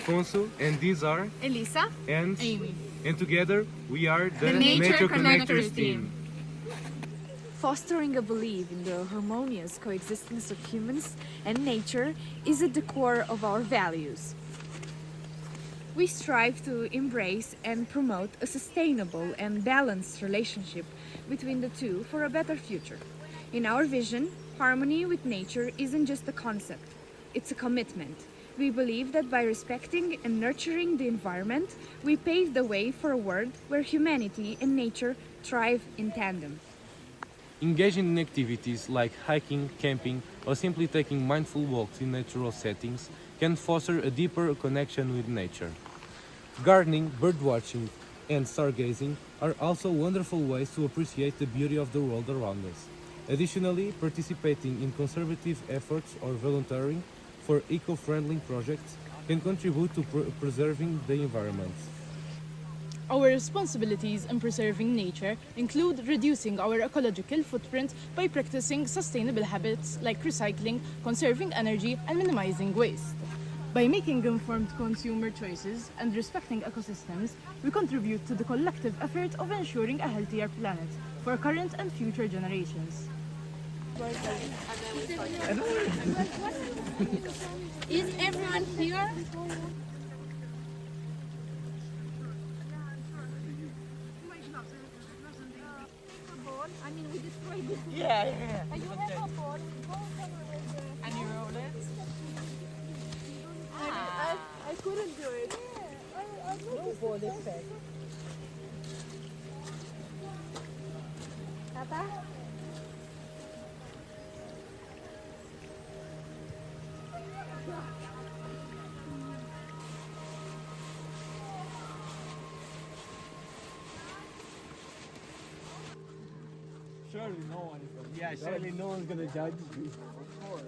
Alfonso, and these are Elisa, and Amy. and together we are the, Nature Connectors Connectors team. Fostering a belief in the harmonious coexistence of humans and nature is at the core of our values. We strive to embrace and promote a sustainable and balanced relationship between the two for a better future. In our vision, harmony with nature isn't just a concept, it's a commitment. We believe that by respecting and nurturing the environment, we pave the way for a world where humanity and nature thrive in tandem. Engaging in activities like hiking, camping, or simply taking mindful walks in natural settings can foster a deeper connection with nature. Gardening, birdwatching, and stargazing are also wonderful ways to appreciate the beauty of the world around us. Additionally, participating in conservative efforts or volunteering for eco-friendly projects can contribute to preserving the environment. Our responsibilities in preserving nature include reducing our ecological footprint by practicing sustainable habits like recycling, conserving energy, and minimizing waste. By making informed consumer choices and respecting ecosystems, we contribute to the collective effort of ensuring a healthier planet for current and future generations. Is everyone here? I couldn't do it. No ball effect. Tata? Surely no one is gonna. Yeah, surely no one's gonna judge me. Of course.